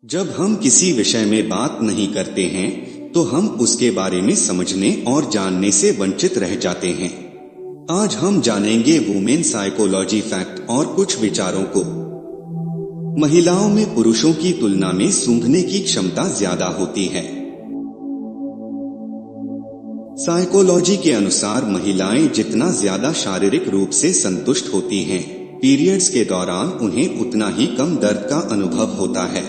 जब हम किसी विषय में बात नहीं करते हैं तो हम उसके बारे में समझने और जानने से वंचित रह जाते हैं। आज हम जानेंगे वुमेन साइकोलॉजी फैक्ट और कुछ विचारों को। महिलाओं में पुरुषों की तुलना में सूंघने की क्षमता ज्यादा होती है। साइकोलॉजी के अनुसार महिलाएं जितना ज्यादा शारीरिक रूप से संतुष्ट होती हैं, पीरियड्स के दौरान उन्हें उतना ही कम दर्द का अनुभव होता है।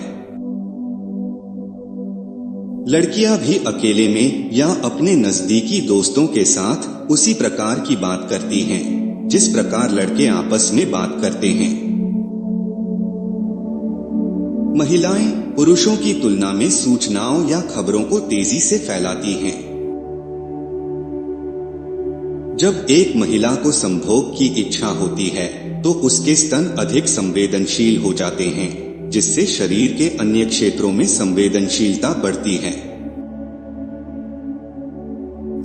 लड़कियां भी अकेले में या अपने नजदीकी दोस्तों के साथ उसी प्रकार की बात करती हैं, जिस प्रकार लड़के आपस में बात करते हैं। महिलाएं पुरुषों की तुलना में सूचनाओं या खबरों को तेजी से फैलाती हैं। जब एक महिला को संभोग की इच्छा होती है तो उसके स्तन अधिक संवेदनशील हो जाते हैं, जिससे शरीर के अन्य क्षेत्रों में संवेदनशीलता बढ़ती है।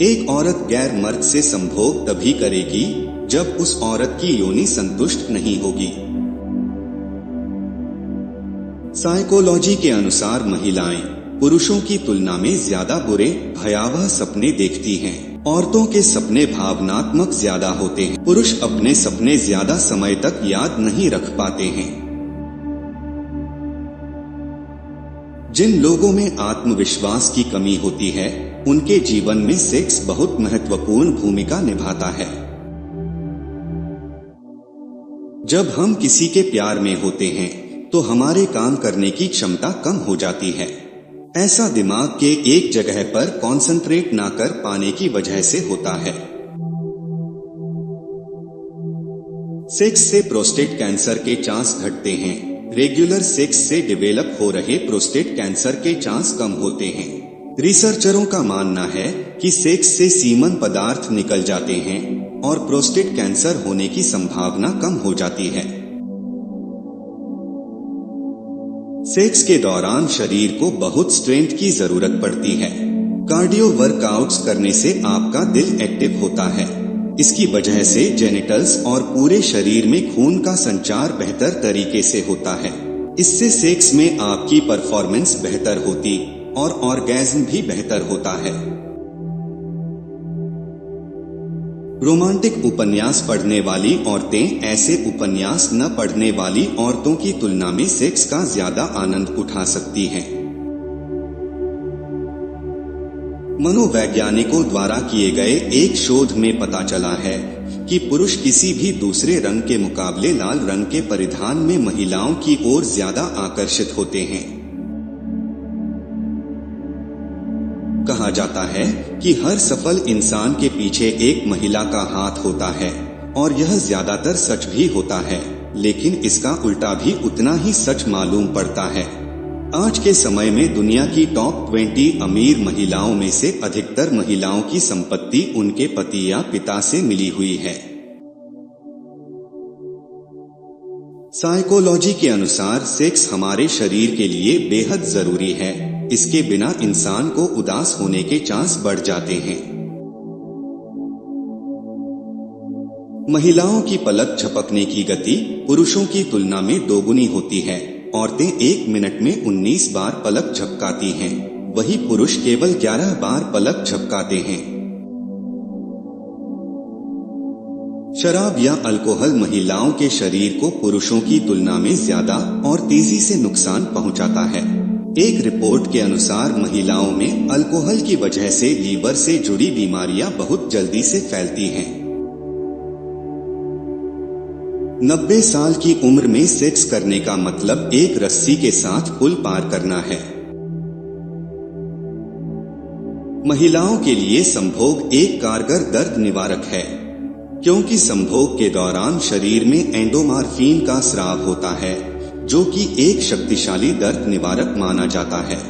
एक औरत गैर मर्द से संभोग तभी करेगी जब उस औरत की योनि संतुष्ट नहीं होगी। साइकोलॉजी के अनुसार महिलाएं पुरुषों की तुलना में ज्यादा बुरे भयावह सपने देखती हैं। औरतों के सपने भावनात्मक ज्यादा होते हैं। पुरुष अपने सपने ज्यादा समय तक याद नहीं रख पाते हैं। जिन लोगों में आत्मविश्वास की कमी होती है, उनके जीवन में सेक्स बहुत महत्वपूर्ण भूमिका निभाता है। जब हम किसी के प्यार में होते हैं तो हमारे काम करने की क्षमता कम हो जाती है। ऐसा दिमाग के एक जगह पर कॉन्सेंट्रेट ना कर पाने की वजह से होता है। सेक्स से प्रोस्टेट कैंसर के चांस घटते हैं। रेगुलर सेक्स से डेवलप हो रहे प्रोस्टेट कैंसर के चांस कम होते हैं। रिसर्चरों का मानना है कि सेक्स से सीमन पदार्थ निकल जाते हैं और प्रोस्टेट कैंसर होने की संभावना कम हो जाती है। सेक्स के दौरान शरीर को बहुत स्ट्रेंथ की जरूरत पड़ती है। कार्डियो वर्कआउट्स करने से आपका दिल एक्टिव होता है। इसकी वजह से जेनिटल्स और पूरे शरीर में खून का संचार बेहतर तरीके से होता है। इससे सेक्स में आपकी परफॉर्मेंस बेहतर होती और ऑर्गेज्म भी बेहतर होता है। रोमांटिक उपन्यास पढ़ने वाली औरतें ऐसे उपन्यास न पढ़ने वाली औरतों की तुलना में सेक्स का ज्यादा आनंद उठा सकती हैं। मनोवैज्ञानिकों द्वारा किए गए एक शोध में पता चला है कि पुरुष किसी भी दूसरे रंग के मुकाबले लाल रंग के परिधान में महिलाओं की ओर ज्यादा आकर्षित होते हैं। कहा जाता है कि हर सफल इंसान के पीछे एक महिला का हाथ होता है, और यह ज्यादातर सच भी होता है, लेकिन इसका उल्टा भी उतना ही सच मालूम पड़ता है। आज के समय में दुनिया की टॉप 20 अमीर महिलाओं में से अधिकतर महिलाओं की संपत्ति उनके पति या पिता से मिली हुई है। साइकोलॉजी के अनुसार सेक्स हमारे शरीर के लिए बेहद जरूरी है। इसके बिना इंसान को उदास होने के चांस बढ़ जाते हैं। महिलाओं की पलक झपकने की गति पुरुषों की तुलना में दोगुनी होती है। औरतें 1 मिनट में 19 बार पलक झपकाती हैं, वही पुरुष केवल 11 बार पलक झपकाते हैं। शराब या अल्कोहल महिलाओं के शरीर को पुरुषों की तुलना में ज्यादा और तेजी से नुकसान पहुंचाता है। एक रिपोर्ट के अनुसार महिलाओं में अल्कोहल की वजह से लीवर से जुड़ी बीमारियां बहुत जल्दी से फैलती हैं। 90 साल की उम्र में सेक्स करने का मतलब एक रस्सी के साथ पुल पार करना है। महिलाओं के लिए संभोग एक कारगर दर्द निवारक है, क्योंकि संभोग के दौरान शरीर में एंडोमार्फिन का स्राव होता है, जो कि एक शक्तिशाली दर्द निवारक माना जाता है।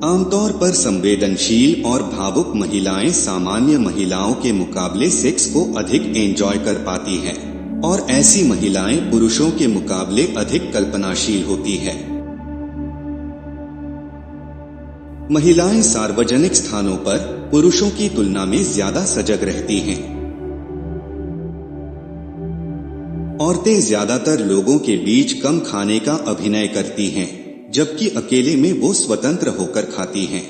आमतौर पर संवेदनशील और भावुक महिलाएं सामान्य महिलाओं के मुकाबले सेक्स को अधिक एंजॉय कर पाती हैं, और ऐसी महिलाएं पुरुषों के मुकाबले अधिक कल्पनाशील होती है। महिलाएं सार्वजनिक स्थानों पर पुरुषों की तुलना में ज्यादा सजग रहती हैं। औरतें ज्यादातर लोगों के बीच कम खाने का अभिनय करती हैं, जबकि अकेले में वो स्वतंत्र होकर खाती हैं।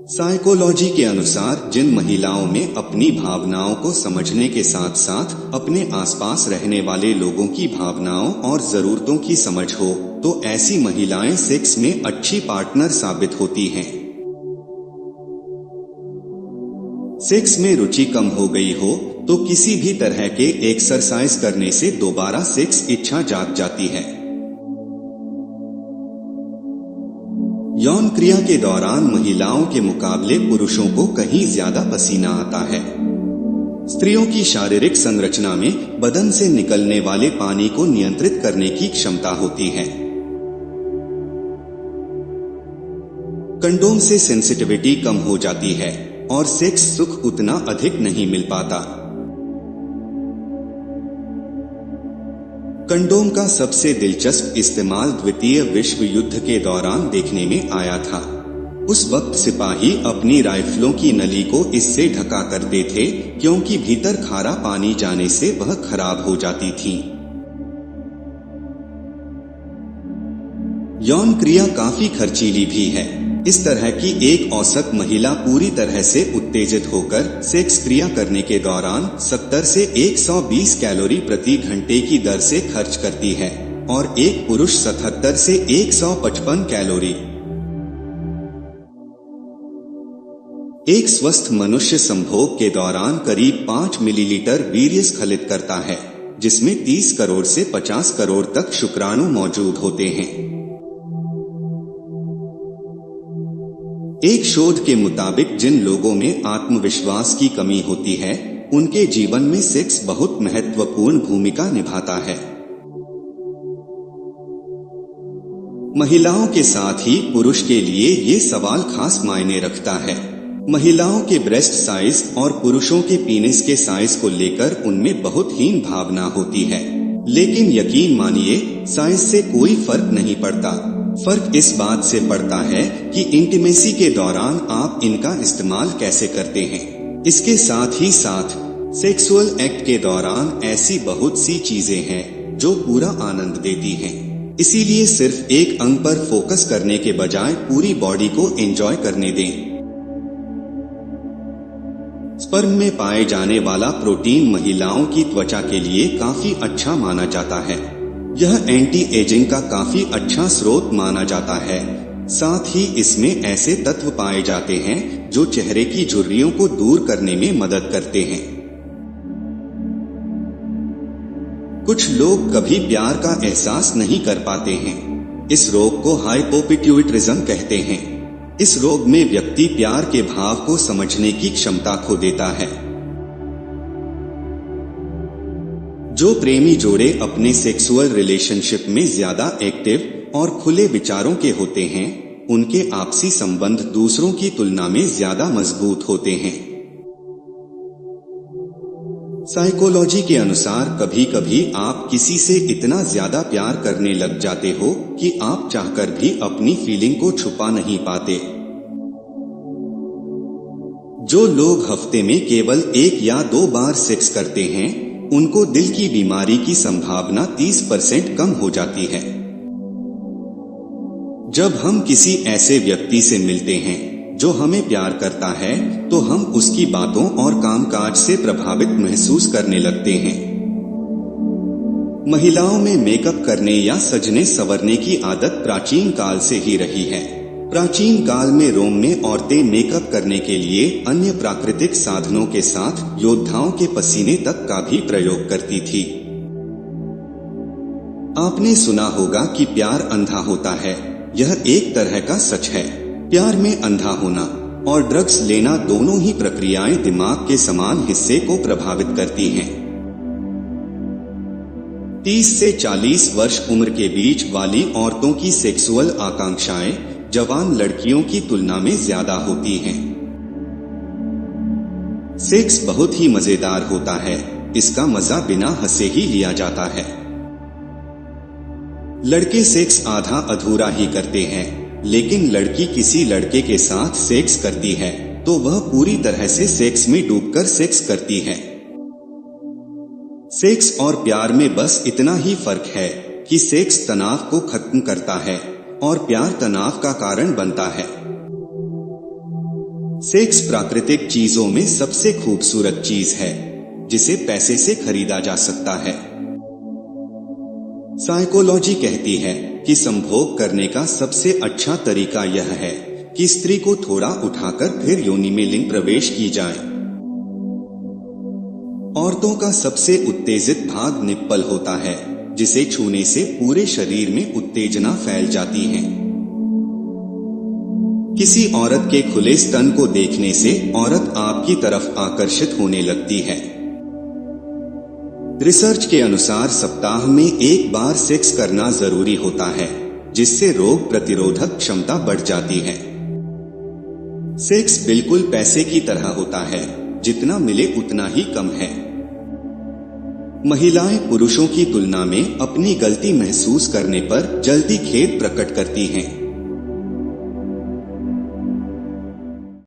साइकोलॉजी के अनुसार जिन महिलाओं में अपनी भावनाओं को समझने के साथ साथ अपने आसपास रहने वाले लोगों की भावनाओं और जरूरतों की समझ हो, तो ऐसी महिलाएं सेक्स में अच्छी पार्टनर साबित होती हैं। सेक्स में रुचि कम हो गई हो तो किसी भी तरह के एक्सरसाइज करने से दोबारा सेक्स इच्छा जाग जाती है। यौन क्रिया के दौरान महिलाओं के मुकाबले पुरुषों को कहीं ज्यादा पसीना आता है। स्त्रियों की शारीरिक संरचना में बदन से निकलने वाले पानी को नियंत्रित करने की क्षमता होती है। कंडोम से सेंसिटिविटी कम हो जाती है और सेक्स सुख उतना अधिक नहीं मिल पाता। कंडोम का सबसे दिलचस्प इस्तेमाल द्वितीय विश्व युद्ध के दौरान देखने में आया था। उस वक्त सिपाही अपनी राइफलों की नली को इससे ढका करते थे, क्योंकि भीतर खारा पानी जाने से वह खराब हो जाती थी। यौन क्रिया काफी खर्चीली भी है। इस तरह की एक औसत महिला पूरी तरह से उत्तेजित होकर सेक्स क्रिया करने के दौरान 70 से 120 कैलोरी प्रति घंटे की दर से खर्च करती है और एक पुरुष 77 से 155 कैलोरी। एक स्वस्थ मनुष्य संभोग के दौरान करीब 5 मिलीलीटर वीर्य स्खलित करता है, जिसमें 30 करोड़ से 50 करोड़ तक शुक्राणु मौजूद होते हैं। एक शोध के मुताबिक जिन लोगों में आत्मविश्वास की कमी होती है, उनके जीवन में सेक्स बहुत महत्वपूर्ण भूमिका निभाता है। महिलाओं के साथ ही पुरुष के लिए ये सवाल खास मायने रखता है। महिलाओं के ब्रेस्ट साइज और पुरुषों के पीनिस के साइज को लेकर उनमें बहुत हीन भावना होती है, लेकिन यकीन मानिए साइज से कोई फर्क नहीं पड़ता। फर्क इस बात से पड़ता है कि इंटीमेसी के दौरान आप इनका इस्तेमाल कैसे करते हैं। इसके साथ ही साथ सेक्सुअल एक्ट के दौरान ऐसी बहुत सी चीजें हैं जो पूरा आनंद देती हैं। इसीलिए सिर्फ एक अंग पर फोकस करने के बजाय पूरी बॉडी को एंजॉय करने दें। स्पर्म में पाए जाने वाला प्रोटीन महिलाओं की त्वचा के लिए काफी अच्छा माना जाता है। यह एंटी एजिंग का काफी अच्छा स्रोत माना जाता है। साथ ही इसमें ऐसे तत्व पाए जाते हैं जो चेहरे की झुर्रियों को दूर करने में मदद करते हैं। कुछ लोग कभी प्यार का एहसास नहीं कर पाते हैं। इस रोग को हाइपोपिट्यूटरिज्म कहते हैं। इस रोग में व्यक्ति प्यार के भाव को समझने की क्षमता खो देता है। जो प्रेमी जोड़े अपने सेक्सुअल रिलेशनशिप में ज्यादा एक्टिव और खुले विचारों के होते हैं, उनके आपसी संबंध दूसरों की तुलना में ज्यादा मजबूत होते हैं। साइकोलॉजी के अनुसार कभी कभी आप किसी से इतना ज्यादा प्यार करने लग जाते हो कि आप चाहकर भी अपनी फीलिंग को छुपा नहीं पाते। जो लोग हफ्ते में केवल 1 या 2 बार सेक्स करते हैं, उनको दिल की बीमारी की संभावना 30% कम हो जाती है। जब हम किसी ऐसे व्यक्ति से मिलते हैं जो हमें प्यार करता है, तो हम उसकी बातों और कामकाज से प्रभावित महसूस करने लगते हैं। महिलाओं में मेकअप करने या सजने संवरने की आदत प्राचीन काल से ही रही है। प्राचीन काल में रोम में औरतें मेकअप करने के लिए अन्य प्राकृतिक साधनों के साथ योद्धाओं के पसीने तक का भी प्रयोग करती थी। आपने सुना होगा कि प्यार अंधा होता है। यह एक तरह का सच है। प्यार में अंधा होना और ड्रग्स लेना दोनों ही प्रक्रियाएं दिमाग के समान हिस्से को प्रभावित करती हैं। 30 से 40 वर्ष उम्र के बीच वाली औरतों की सेक्सुअल आकांक्षाएं जवान लड़कियों की तुलना में ज्यादा होती हैं। सेक्स बहुत ही मजेदार होता है। इसका मजा बिना हंसे ही लिया जाता है। लड़के सेक्स आधा अधूरा ही करते हैं, लेकिन लड़की किसी लड़के के साथ सेक्स करती है तो वह पूरी तरह से सेक्स में डूबकर सेक्स करती है। सेक्स और प्यार में बस इतना ही फर्क है कि सेक्स तनाव को खत्म करता है और प्यार तनाव का कारण बनता है। सेक्स प्राकृतिक चीजों में सबसे खूबसूरत चीज है जिसे पैसे से खरीदा जा सकता है। साइकोलॉजी कहती है कि संभोग करने का सबसे अच्छा तरीका यह है कि स्त्री को थोड़ा उठाकर फिर योनि में लिंग प्रवेश की जाए। औरतों का सबसे उत्तेजित भाग निप्पल होता है, जिसे छूने से पूरे शरीर में उत्तेजना फैल जाती है। किसी औरत के खुले स्तन को देखने से औरत आपकी तरफ आकर्षित होने लगती है। रिसर्च के अनुसार सप्ताह में एक बार सेक्स करना जरूरी होता है, जिससे रोग प्रतिरोधक क्षमता बढ़ जाती है। सेक्स बिल्कुल पैसे की तरह होता है, जितना मिले उतना ही कम है। महिलाएं पुरुषों की तुलना में अपनी गलती महसूस करने पर जल्दी खेद प्रकट करती हैं।